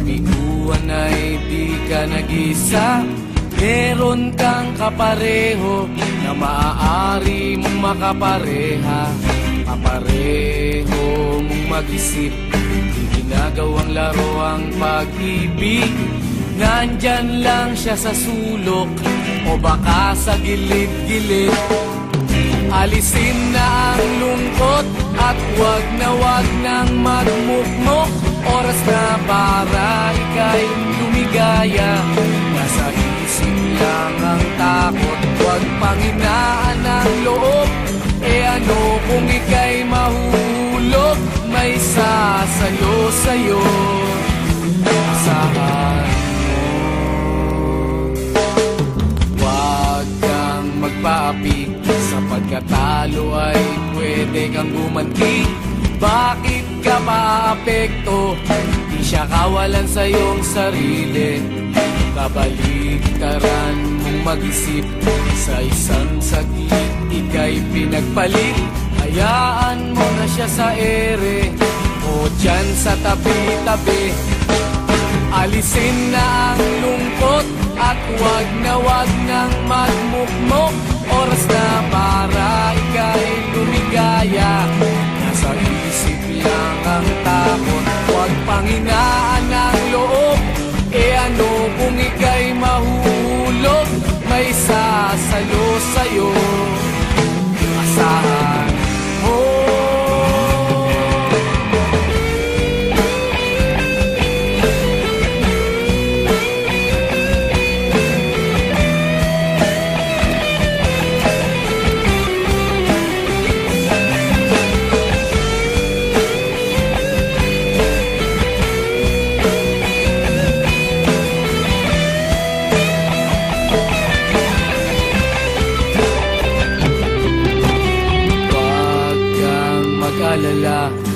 kabiguan ay di ka nag-isa. Meron kang kapareho na maaari mong makapareha. Kapareho mong mag-isip, di ginagawang laro ang pag-ibig. Nandyan lang siya sa sulok o baka sa gilid-gilid. Alisin na ang lungkot at wag nang magmukmok. Oras na para ika'y lumigaya. Nasa isip lang ang takot, wag panghinaan ang loob. E ano kung ika'y mahulog, may sasayo sa'yo. Asahan mo, wag kang magpaapig. Sa pagkatalo ay pwede kang gumanti. Bakit ka maapekto? Di siya kawalan sa iyong sarili. Kabaliktaran mong mag-isip. Sa isang saglit ika'y pinagpalit. Hayaan mo na siya sa ere o dyan sa tabi-tabi. Alisin na ang lungkot at wag nang magmukmok. Oras na para ika'y lumigaya. Nasa isip lang ang takot, wag panghinaan ang loob. E ano kung ika'y mahulog, may sasayo sa'yo. Asahan mo.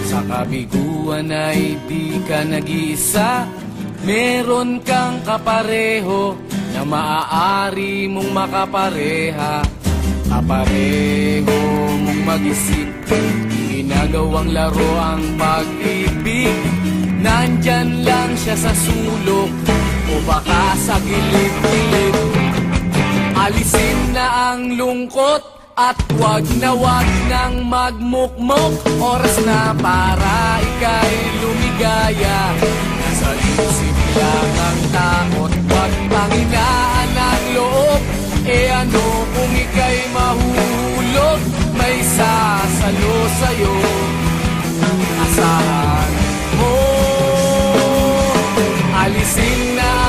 Sa kabiguan ay di ka nag-iisa. Meron kang kapareho na maaari mong makapareha. Kapareho mong mag-isip, ginagawang laro ang pag-ibig. Nandyan lang siya sa sulok o baka sa gilid-gilid. Alisin na ang lungkot at wag nang magmukmok. Oras na para ika'y lumigaya. Nasa isip lang ang takot, wag panghinaan ang loob. E ano kung ika'y mahulog, may sasalo sa'yo. Asahan mo. Alisin na